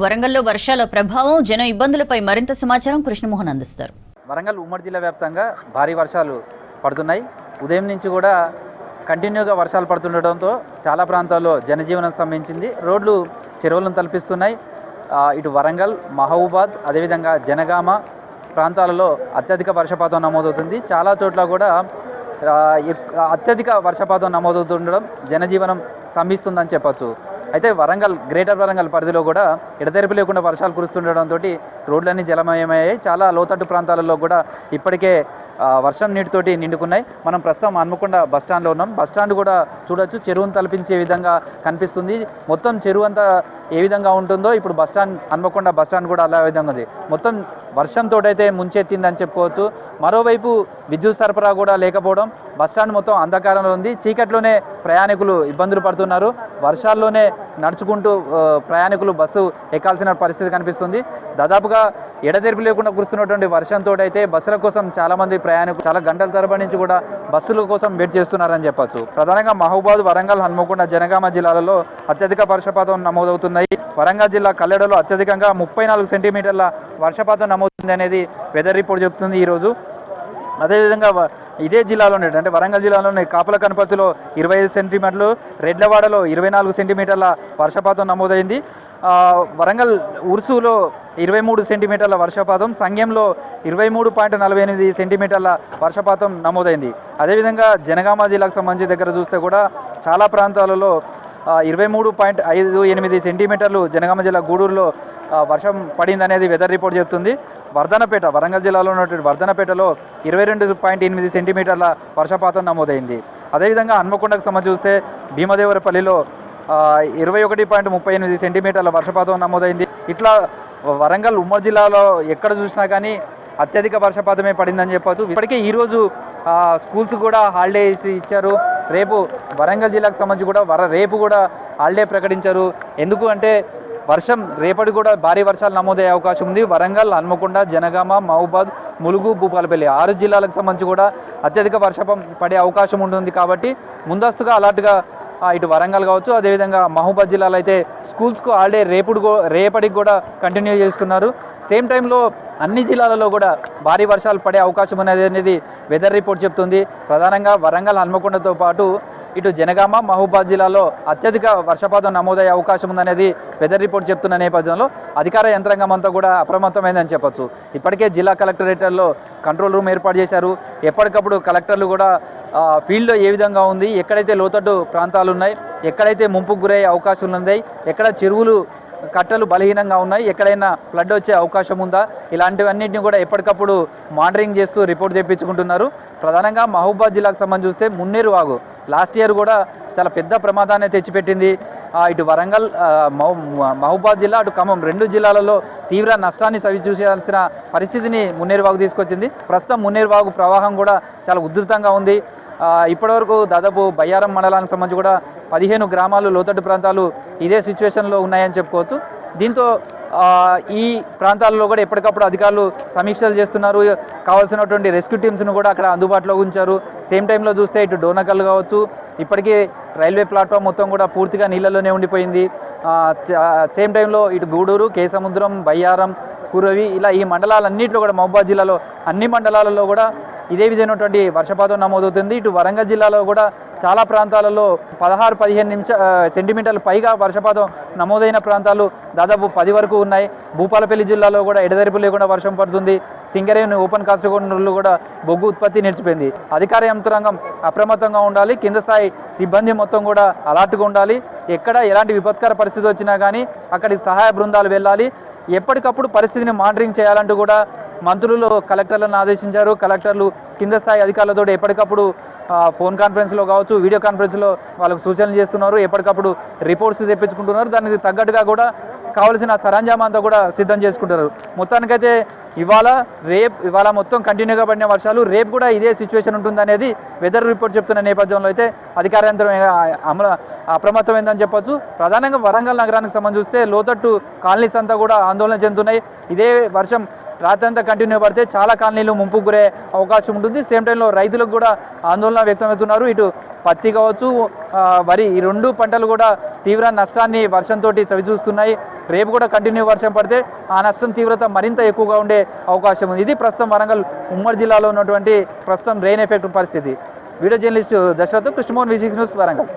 వరంగల్లో వర్షాల ప్రభావం జన ఇబ్బందులపై మరింత సమాచారం కృష్ణమోహన్ అందిస్తారు. వరంగల్ ఉమ్మడి జిల్లా వ్యాప్తంగా భారీ వర్షాలు పడుతున్నాయి. ఉదయం నుంచి కూడా కంటిన్యూగా వర్షాలు పడుతుండటంతో చాలా ప్రాంతాల్లో జనజీవనం స్తంభించింది. రోడ్లు చెరువులను తలపిస్తున్నాయి. ఇటు వరంగల్, మహబూబాద్, అదేవిధంగా జనగామ ప్రాంతాలలో అత్యధిక వర్షపాతం నమోదవుతుంది. చాలా చోట్ల కూడా అత్యధిక వర్షపాతం నమోదవుతుండడం జనజీవనం స్తంభిస్తుందని చెప్పచ్చు. అయితే వరంగల్, గ్రేటర్ వరంగల్ పరిధిలో కూడా ఎడతెరిపి లేకుండా వర్షాలు కురుస్తుండటంతో రోడ్లన్నీ జలమయమయ్యాయి. చాలా లోతట్టు ప్రాంతాలలో కూడా ఇప్పటికే వర్షం నీటితోటి నిండుకున్నాయి. మనం ప్రస్తుతం హన్మకొండ బస్టాండ్లో ఉన్నాం. బస్టాండ్ కూడా చూడొచ్చు, చెరువును తలపించే విధంగా కనిపిస్తుంది. మొత్తం చెరువు అంతా ఏ విధంగా ఉంటుందో ఇప్పుడు బస్టాండ్, హన్మకొండ బస్టాండ్ కూడా అలా విధంగా ఉంది. మొత్తం వర్షంతో అయితే ముంచెత్తిందని చెప్పుకోవచ్చు. మరోవైపు విద్యుత్ సరఫరా కూడా లేకపోవడం, బస్టాండ్ మొత్తం అంధకారంలో ఉంది. చీకట్లోనే ప్రయాణికులు ఇబ్బందులు పడుతున్నారు. వర్షాల్లోనే నడుచుకుంటూ ప్రయాణికులు బస్సు ఎక్కాల్సిన పరిస్థితి కనిపిస్తుంది. దాదాపుగా ఎడతెరిపి లేకుండా కురుస్తున్నటువంటి వర్షంతో అయితే బస్సుల కోసం చాలామంది ప్రయాణికులు చాలా గంటల తరబడి నుంచి కూడా బస్సుల కోసం వెయిట్ చేస్తున్నారని చెప్పచ్చు. ప్రధానంగా మహబూబాద్, వరంగల్, హన్మకొండ, జనగామ జిల్లాలలో అత్యధిక వర్షపాతం నమోదవుతున్నాయి. వరంగల్ జిల్లా కల్లెడలో అత్యధికంగా 34 సెంటీమీటర్ల వర్షపాతం నమోదవుతుంది అనేది వెదర్ రిపోర్ట్ చెబుతుంది ఈరోజు. అదేవిధంగా ఇదే జిల్లాలోనే, అంటే వరంగల్ జిల్లాలోని కాపుల కనపర్తిలో 25 సెంటీమీటర్లు, రెడ్లవాడలో 24 సెంటీమీటర్ల వర్షపాతం నమోదైంది. వరంగల్ ఉర్సులో 23 సెంటీమీటర్ల వర్షపాతం, సంగెంలో 23.48 సెంటీమీటర్ల వర్షపాతం నమోదైంది. అదేవిధంగా జనగామ జిల్లాకు సంబంధించి దగ్గర చూస్తే కూడా చాలా ప్రాంతాలలో 23.58 సెంటీమీటర్లు జనగామ జిల్లా గూడూరులో వర్షం పడింది అనేది వెదర్ రిపోర్ట్ చెబుతుంది. వర్ధనపేట, వరంగల్ జిల్లాలో ఉన్నటువంటి వర్ధనపేటలో 22.8 సెంటీమీటర్ల వర్షపాతం నమోదైంది. అదేవిధంగా హన్మకొండకు సంబంధించి చూస్తే భీమదేవరపల్లిలో 21.38 సెంటీమీటర్ల వర్షపాతం నమోదైంది. ఇట్లా వరంగల్ ఉమ్మడి జిల్లాలో ఎక్కడ చూసినా కానీ అత్యధిక వర్షపాతమే పడిందని చెప్పచ్చు. ఇప్పటికే ఈరోజు స్కూల్స్ కూడా హాలిడేస్ ఇచ్చారు. రేపు వరంగల్ జిల్లాకు సంబంధించి కూడా రేపు కూడా హాలిడే ప్రకటించారు. ఎందుకు అంటే వర్షం రేపటి కూడా భారీ వర్షాలు నమోదయ్యే అవకాశం ఉంది. వరంగల్, హన్మకొండ, జనగామ, మహబూబాద్, ములుగు, భూపాలపల్లి 6 జిల్లాలకు సంబంధించి కూడా అత్యధిక వర్షం పడే అవకాశం ఉంటుంది. కాబట్టి ముందస్తుగా అలర్ట్గా ఇటు వరంగల్ కావచ్చు, అదేవిధంగా మహబూబాద్ జిల్లాలో అయితే స్కూల్స్కు హాలిడే రేపటికి కూడా కంటిన్యూ చేస్తున్నారు. సేమ్ టైంలో అన్ని జిల్లాలలో కూడా భారీ వర్షాలు పడే అవకాశం అనేది వెదర్ రిపోర్ట్ చెప్తుంది. ప్రధానంగా వరంగల్, హన్మకొండతో పాటు ఇటు జనగామ, మహబూబాద్ జిల్లాలో అత్యధిక వర్షపాతం నమోదయ్యే అవకాశం ఉందనేది వెదర్ రిపోర్ట్ చెప్తున్న నేపథ్యంలో అధికార యంత్రాంగం అంతా కూడా అప్రమత్తమైందని చెప్పచ్చు. ఇప్పటికే జిల్లా కలెక్టరేట్లలో కంట్రోల్ రూమ్ ఏర్పాటు చేశారు. ఎప్పటికప్పుడు కలెక్టర్లు కూడా ఫీల్డ్లో ఏ విధంగా ఉంది, ఎక్కడైతే లోతట్టు ప్రాంతాలు ఉన్నాయి, ఎక్కడైతే ముంపుకు గురయ్యే అవకాశాలు ఉన్నాయి, ఎక్కడ చెరువులు కట్టలు బలహీనంగా ఉన్నాయి, ఎక్కడైనా ఫ్లడ్ వచ్చే అవకాశం ఉందా, ఇలాంటివన్నింటినీ కూడా ఎప్పటికప్పుడు మానిటరింగ్ చేస్తూ రిపోర్ట్ తెప్పించుకుంటున్నారు. ప్రధానంగా మహబూబాద్ జిల్లాకు సంబంధించి చూస్తే మున్నేరు వాగు లాస్ట్ ఇయర్ కూడా చాలా పెద్ద ప్రమాదాన్ని తెచ్చిపెట్టింది. ఇటు వరంగల్, మహబూబాద్ జిల్లా, అటు ఖమ్మం 2 జిల్లాలలో తీవ్ర నష్టాన్ని సవిచూసాల్సిన పరిస్థితిని మున్నేరు వాగు తీసుకొచ్చింది. ప్రస్తుతం మున్నేరు వాగు ప్రవాహం కూడా చాలా ఉధృతంగా ఉంది. ఇప్పటివరకు దాదాపు బయ్యారం మండలానికి సంబంధించి కూడా 15 గ్రామాలు, లోతట్టు ప్రాంతాలు ఇదే సిచ్యువేషన్లో ఉన్నాయని చెప్పుకోవచ్చు. దీంతో ఈ ప్రాంతాల్లో కూడా ఎప్పటికప్పుడు అధికారులు సమీక్షలు చేస్తున్నారు. కావాల్సినటువంటి రెస్క్యూ టీమ్స్ను కూడా అక్కడ అందుబాటులో ఉంచారు. సేమ్ టైంలో చూస్తే ఇటు డోనకల్ కావచ్చు, ఇప్పటికీ రైల్వే ప్లాట్ఫామ్ మొత్తం కూడా పూర్తిగా నీళ్ళలోనే ఉండిపోయింది. సేమ్ టైంలో ఇటు గూడూరు, కేసముద్రం, బయ్యారం, కురవి ఇలా ఈ మండలాలన్నింటిలో కూడా మహబూబాద్ జిల్లాలో అన్ని మండలాలలో కూడా ఇదే విధమైనటువంటి వర్షపాతం నమోదవుతుంది. ఇటు వరంగల్ జిల్లాలో కూడా చాలా ప్రాంతాలలో 16-15 సెంటీమీటర్లు పైగా వర్షపాతం నమోదైన ప్రాంతాలు దాదాపు 10 వరకు ఉన్నాయి. భూపాలపల్లి జిల్లాలో కూడా ఎడతెరిపి లేకుండా వర్షం పడుతుంది. సింగరేణి ఓపెన్ కాస్ట్ కొండలు కూడా బొగ్గు ఉత్పత్తి నిలిచిపోయింది. అధికార యంత్రాంగం అప్రమత్తంగా ఉండాలి. కింద స్థాయి సిబ్బంది మొత్తం కూడా అలర్ట్గా ఉండాలి. ఎక్కడ ఎలాంటి విపత్కర పరిస్థితి వచ్చినా కానీ అక్కడికి సహాయ బృందాలు వెళ్ళాలి. ఎప్పటికప్పుడు పరిస్థితిని మానిటరింగ్ చేయాలంటూ కూడా మంత్రులు కలెక్టర్లను ఆదేశించారు. కలెక్టర్లు కింద స్థాయి అధికారులతో ఎప్పటికప్పుడు ఫోన్ కాన్ఫరెన్స్లో కావచ్చు, వీడియో కాన్ఫరెన్స్లో వాళ్ళకు సూచనలు చేస్తున్నారు. ఎప్పటికప్పుడు రిపోర్ట్స్ తెప్పించుకుంటున్నారు. దానికి తగ్గట్టుగా కూడా కావలసిన సరంజామా అంతా కూడా సిద్ధం చేసుకుంటారు. మొత్తానికైతే ఇవాళ మొత్తం కంటిన్యూగా పడిన వర్షాలు, రేపు కూడా ఇదే సిచ్యువేషన్ ఉంటుందనేది వెదర్ రిపోర్ట్ చెప్తున్న నేపథ్యంలో అయితే అధికార యంత్రం అప్రమత్తమైందని చెప్పొచ్చు. ప్రధానంగా వరంగల్ నగరానికి సంబంధించి చూస్తే లోతట్టు కాలనీస్ అంతా కూడా ఆందోళన చెందుతున్నాయి. ఇదే వర్షం రాత్రంతా కంటిన్యూ పడితే చాలా కాలనీలు ముంపుకు గురే అవకాశం ఉంటుంది. సేమ్ టైంలో రైతులకు కూడా ఆందోళన వ్యక్తమవుతున్నారు. ఇటు పత్తి కావచ్చు, వరి, ఈ రెండు పంటలు కూడా తీవ్ర నష్టాన్ని వర్షంతో చవిచూస్తున్నాయి. రేపు కూడా కంటిన్యూ వర్షం పడితే ఆ నష్టం తీవ్రత మరింత ఎక్కువగా ఉండే అవకాశం ఉంది. ఇది ప్రస్తుతం వరంగల్ ఉమ్మడి జిల్లాలో ఉన్నటువంటి ప్రస్తుతం రెయిన్ ఎఫెక్ట్ పరిస్థితి. Video journalist Dashrath, Krishnamohan, V6 news, Warangal.